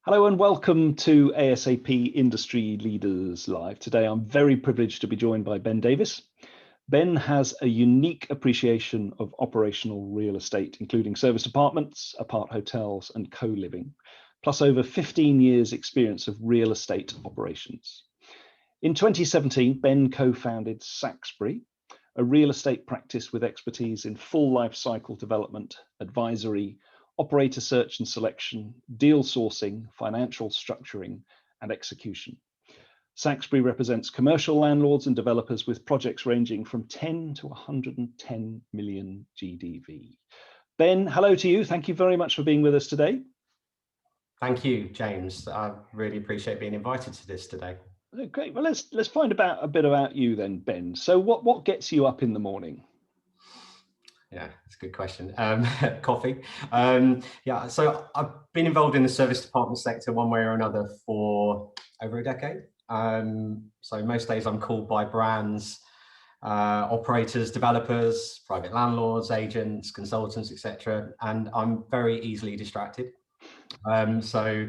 Hello and welcome to ASAP Industry Leaders Live. Today I'm very privileged to be joined by Ben Davis. Ben has a unique appreciation of operational real estate, including service apartments, apart hotels and co-living, plus over 15 years experience of real estate operations. In 2017, Ben co-founded Saxbury, a real estate practice with expertise in full life cycle development, advisory, operator search and selection, deal sourcing, financial structuring, and execution. Saxbury represents commercial landlords and developers with projects ranging from 10 to 110 million GDV. Ben, hello to you. Thank you very much for being with us today. Thank you, James. I really appreciate being invited to this today. Great. Well, let's find a bit about you then, Ben. So what gets you up in the morning? Yeah, it's a good question. Coffee. Yeah, so I've been involved in the service department sector one way or another for over a decade. So most days I'm called by brands, operators, developers, private landlords, agents, consultants, etc. And I'm very easily distracted. So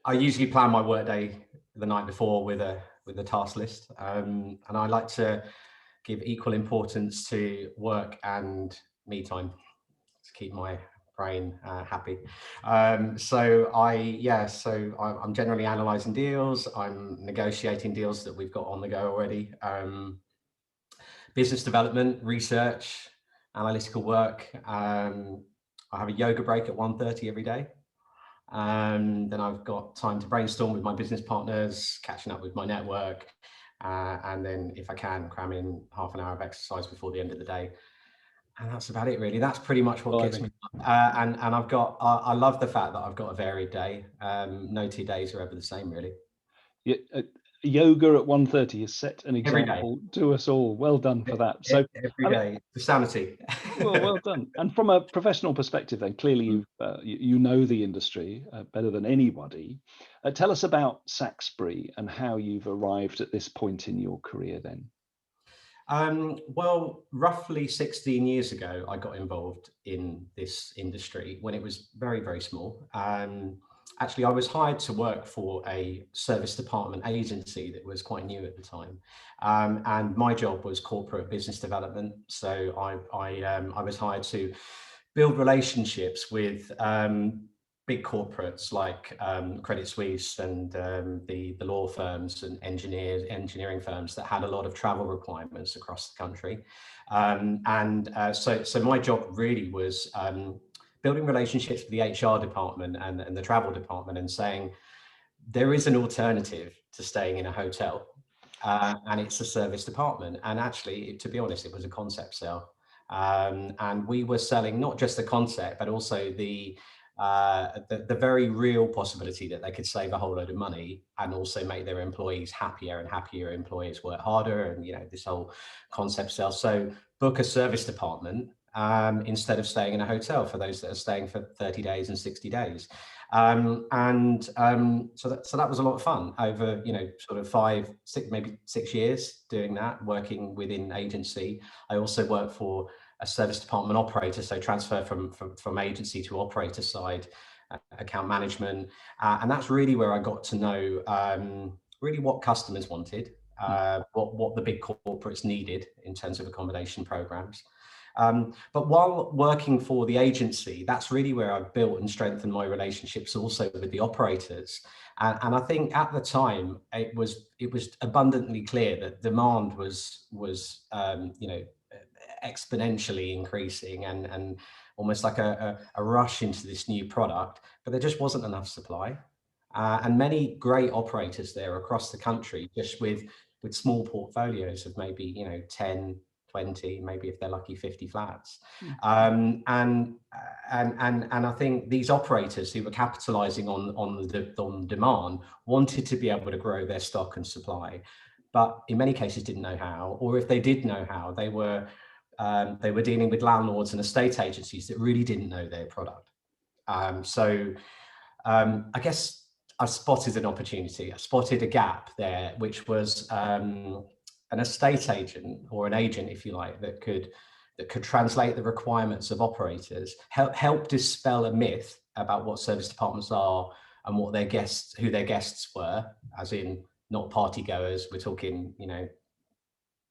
I usually plan my workday the night before with a task list, and I like to give equal importance to work and me time to keep my brain happy. So I'm generally analysing deals. I'm negotiating deals that we've got on the go already. Business development, research, analytical work. I have a yoga break at 1:30 every day. Then I've got time to brainstorm with my business partners, catching up with my network, and then if I can, cram in half an hour of exercise before the end of the day. And that's about it, really. That's pretty much what gets me up. And I love the fact that I've got a varied day. No 2 days are ever the same, really. Yeah, yoga at 1:30 has set an example to us all. Well done for that. So every day, for sanity. Well done. And from a professional perspective, then clearly you know the industry better than anybody. Tell us about Saxbury and how you've arrived at this point in your career. Then. Well, roughly 16 years ago, I got involved in this industry when it was very, very small. Actually, I was hired to work for a service department agency that was quite new at the time. And my job was corporate business development. So I was hired to build relationships with big corporates like Credit Suisse and the law firms and engineering firms that had a lot of travel requirements across the country. So my job really was building relationships with the HR department and the travel department and saying, there is an alternative to staying in a hotel, and it's a service department. And actually, to be honest, it was a concept sale. And we were selling not just the concept, but also the very real possibility that they could save a whole load of money and also make their employees happier, and happier employees work harder, and this whole concept sale. So book a service department instead of staying in a hotel for those that are staying for 30 days and 60 days. So that was a lot of fun over, sort of 5, 6, maybe 6 years doing that, working within agency. I also worked for a service department operator, so transfer from agency to operator side, account management. And that's really where I got to know really what customers wanted, what the big corporates needed in terms of accommodation programs. But while working for the agency, that's really where I built and strengthened my relationships also with the operators. And I think at the time it was abundantly clear that demand was exponentially increasing and almost like a rush into this new product, but there just wasn't enough supply. And many great operators there across the country, just with small portfolios of maybe 10, 20, maybe if they're lucky 50 flats. And I think these operators who were capitalizing on demand wanted to be able to grow their stock and supply, but in many cases didn't know how, or if they did know how, they were dealing with landlords and estate agencies that really didn't know their product. So I guess I spotted an opportunity. I spotted a gap there, which was an estate agent, or an agent, if you like, that could translate the requirements of operators, help dispel a myth about what service departments are, and what their guests, who their guests were, as in not party goers. We're talking,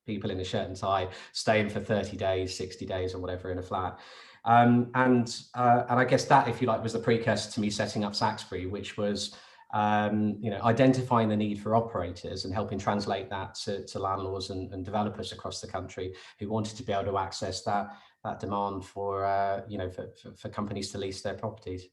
people in a shirt and tie staying for 30 days, 60 days or whatever in a flat. And I guess that, if you like, was the precursor to me setting up Saxbury, which was identifying the need for operators and helping translate that to landlords and developers across the country who wanted to be able to access that demand for companies to lease their properties.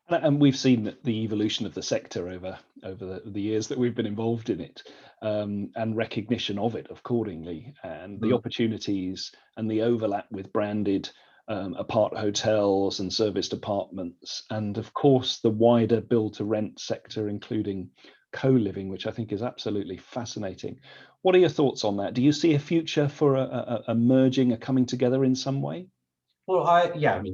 And we've seen the evolution of the sector over the years that we've been involved in it, and recognition of it accordingly, and the opportunities and the overlap with branded apart hotels and serviced apartments, and of course the wider build to rent sector, including co-living, which I think is absolutely fascinating. What are your thoughts on that? Do you see a future for a merging, a coming together in some way? Well,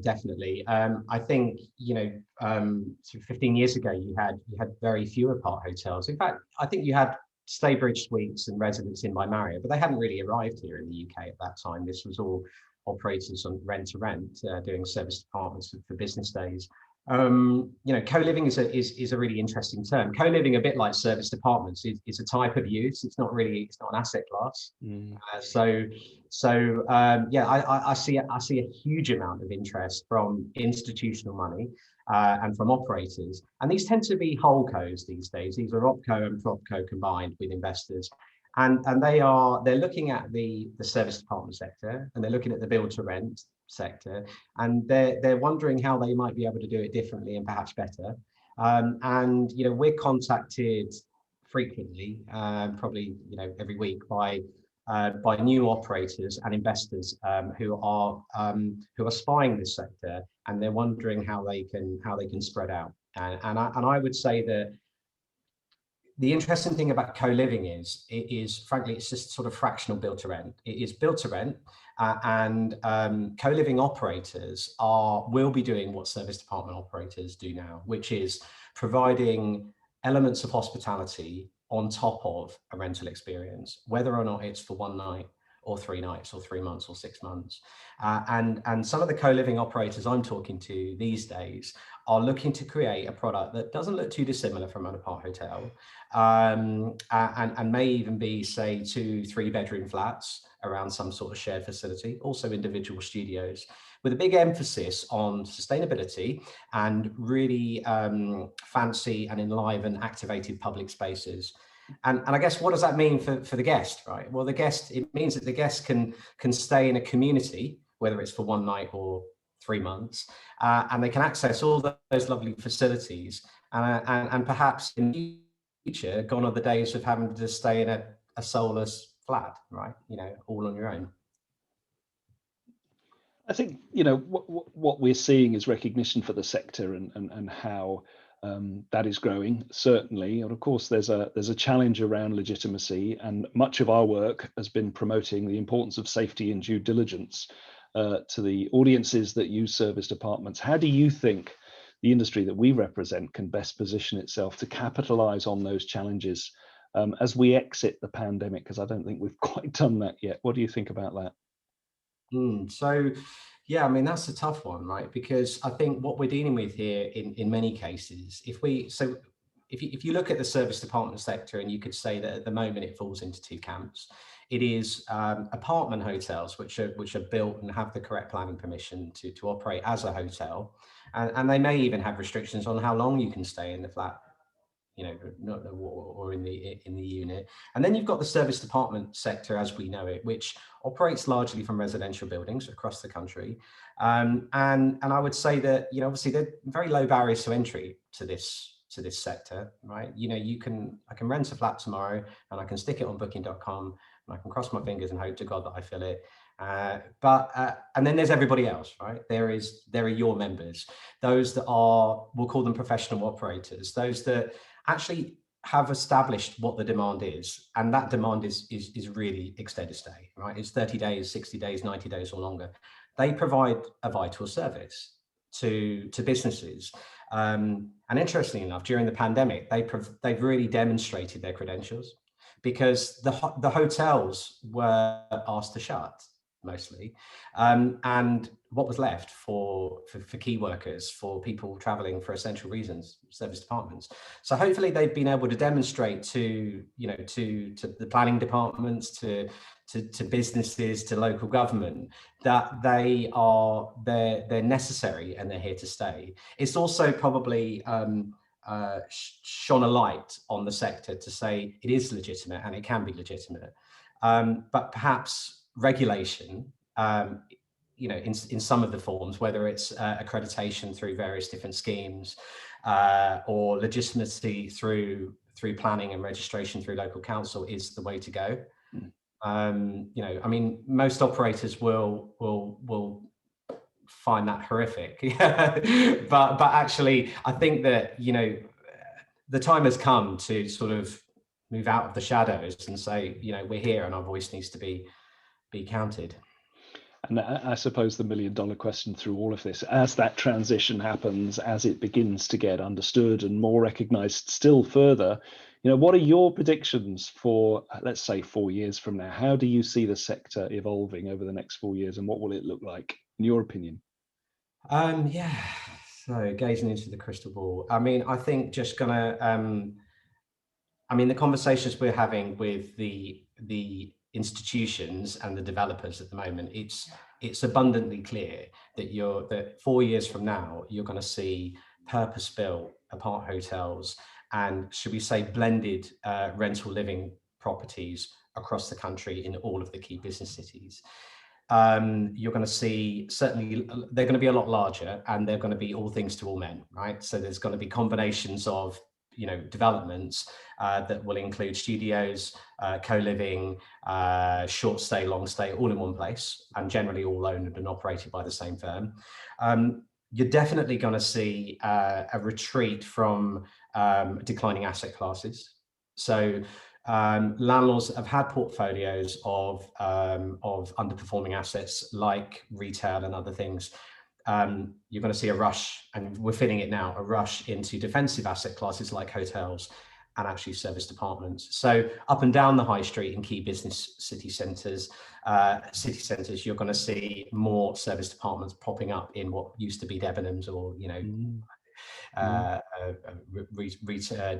definitely. I think, sort of 15 years ago, you had very few apart hotels. In fact, I think you had Staybridge Suites and Residence Inn by Marriott, but they hadn't really arrived here in the UK at that time. This was all operators on rent to rent, doing serviced apartments for business days. Co-living is a really interesting term. Co-living, a bit like serviced apartments, is a type of use. It's not an asset class. I see a huge amount of interest from institutional money and from operators, and these tend to be holdcos these days. These are opco and propco combined with investors, and they're looking at the service apartment sector, and they're looking at the build to rent sector, and they're wondering how they might be able to do it differently and perhaps better. We're contacted frequently, probably every week, by new operators and investors who are spying this sector, and they're wondering how they can spread out. And I would say that the interesting thing about co-living is frankly, it's just sort of fractional build to rent. It is build to rent, and co-living operators will be doing what serviced apartment operators do now, which is providing elements of hospitality on top of a rental experience, whether or not it's for one night or 3 nights or 3 months or 6 months. And some of the co-living operators I'm talking to these days are looking to create a product that doesn't look too dissimilar from an apart hotel, and may even be, say, 2-3 bedroom flats around some sort of shared facility, also individual studios, with a big emphasis on sustainability and really fancy and enlivened activated public spaces. And I guess, what does that mean for the guest, right? Well, it means that the guest can stay in a community, whether it's for 1 night or 3 months, and they can access all those lovely facilities, and perhaps in the future, gone are the days of having to stay in a soulless flat, right? All on your own. I think what we're seeing is recognition for the sector and how that is growing, certainly. And of course, there's a challenge around legitimacy, and much of our work has been promoting the importance of safety and due diligence to the audiences that use serviced apartments. How do you think the industry that we represent can best position itself to capitalize on those challenges as we exit the pandemic? Because I don't think we've quite done that yet. What do you think about that? So, yeah, that's a tough one, right? Because I think what we're dealing with here in many cases, if you look at the serviced apartment sector, and you could say that at the moment it falls into 2 camps. It is apartment hotels, which are built and have the correct planning permission to operate as a hotel, and they may even have restrictions on how long you can stay in the flat, or in the unit. And then you've got the serviced apartment sector as we know it, which operates largely from residential buildings across the country. And I would say that, obviously there are very low barriers to entry to this sector, right? I can rent a flat tomorrow, and I can stick it on booking.com, and I can cross my fingers and hope to God that I fill it. And then there's everybody else, right? There are your members, those that we'll call them professional operators, those that actually have established what the demand is, and that demand is really extended stay, right? It's 30 days, 60 days, 90 days or longer. They provide a vital service to businesses. And interestingly enough, during the pandemic, they've really demonstrated their credentials, because the hotels were asked to shut. mostly, and what was left for key workers, for people traveling for essential reasons, service departments. So hopefully they've been able to demonstrate to to the planning departments, to businesses, to local government, that they're necessary and they're here to stay. It's also probably shone a light on the sector to say it is legitimate and it can be legitimate, but perhaps regulation, in some of the forms, whether it's accreditation through various different schemes, or legitimacy through planning and registration through local council, is the way to go. I mean, most operators will find that horrific, but actually, I think that the time has come to sort of move out of the shadows and say, we're here and our voice needs to be counted. And I suppose the $1 million question through all of this, as that transition happens, as it begins to get understood and more recognized still further, what are your predictions for, let's say, 4 years from now? How do you see the sector evolving over the next 4 years, and what will it look like, in your opinion? So gazing into the crystal ball, I mean, I think just the conversations we're having with the institutions and the developers at the moment, it's abundantly clear that 4 years from now, you're going to see purpose-built apart hotels and, should we say, blended rental living properties across the country in all of the key business cities. You're going to see, certainly they're going to be a lot larger, and they're going to be all things to all men, right? So there's going to be combinations of developments that will include studios, co-living, short stay, long stay, all in one place, and generally all owned and operated by the same firm. You're definitely going to see a retreat from declining asset classes. So landlords have had portfolios of underperforming assets like retail and other things. You're going to see a rush, and we're feeling it now, a rush into defensive asset classes like hotels and actually service departments. So up and down the high street in key business city centres, you're going to see more service departments popping up in what used to be Debenhams or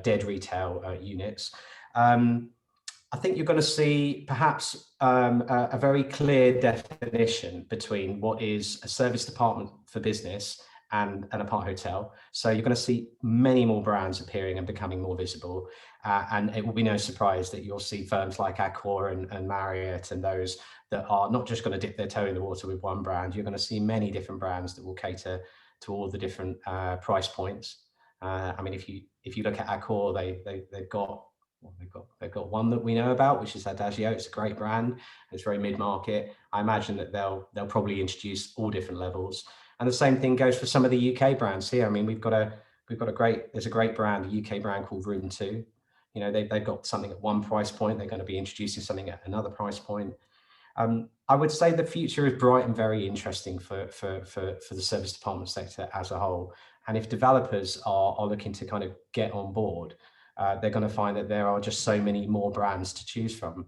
dead retail units. I think you're going to see perhaps a very clear definition between what is a service department for business and an apart hotel. So you're going to see many more brands appearing and becoming more visible. And it will be no surprise that you'll see firms like Accor and Marriott and those that are not just going to dip their toe in the water with one brand. You're going to see many different brands that will cater to all the different price points. I mean, if you look at Accor, they've got one that we know about, which is Adagio. It's a great brand. It's very mid-market. I imagine that they'll probably introduce all different levels. And the same thing goes for some of the UK brands here. I mean, there's a great brand, a UK brand called Room 2. They've got something at one price point. They're going to be introducing something at another price point. I would say the future is bright and very interesting for the service department sector as a whole. And if developers are looking to kind of get on board, they're going to find that there are just so many more brands to choose from.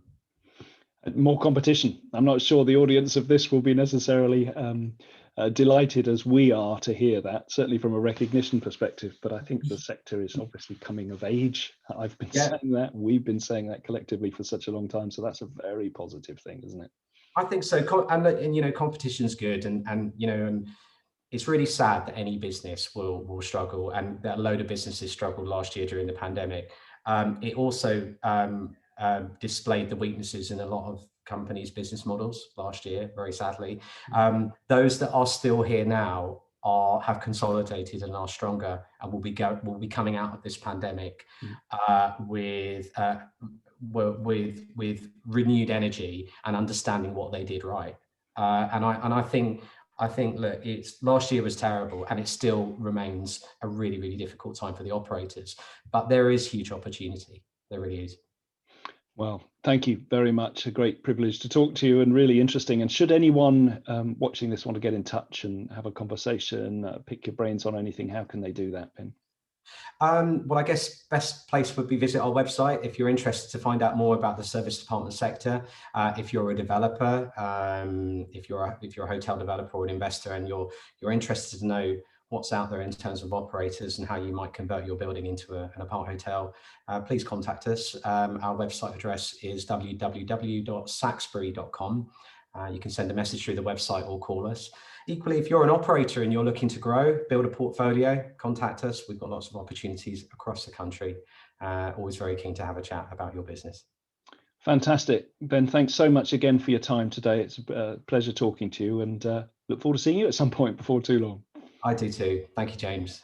More competition. I'm not sure the audience of this will be necessarily delighted as we are to hear that, certainly from a recognition perspective, but I think the sector is obviously coming of age. I've been saying that, we've been saying that collectively for such a long time, so that's a very positive thing, isn't it? I think so. And competition's good, and it's really sad that any business will struggle, and that a load of businesses struggled last year during the pandemic. It also displayed the weaknesses in a lot of companies' business models last year, very sadly. Those that are still here now have consolidated and are stronger, and will be coming out of this pandemic with renewed energy and understanding what they did right. And I think look, last year was terrible, and it still remains a really, really difficult time for the operators. But there is huge opportunity. There really is. Well, thank you very much. A great privilege to talk to you, and really interesting. And should anyone watching this want to get in touch and have a conversation, pick your brains on anything, how can they do that, Ben? Well, I guess best place would be visit our website if you're interested to find out more about the service department sector. If you're a developer, if you're a hotel developer or an investor, and you're interested to know what's out there in terms of operators and how you might convert your building into an apart hotel, please contact us. Our website address is www.saxbury.com. You can send a message through the website or call us. Equally, if you're an operator and you're looking to grow, build a portfolio, contact us. We've got lots of opportunities across the country. Always very keen to have a chat about your business. Fantastic. Ben, thanks so much again for your time today. It's a pleasure talking to you, and look forward to seeing you at some point before too long. I do too. Thank you, James.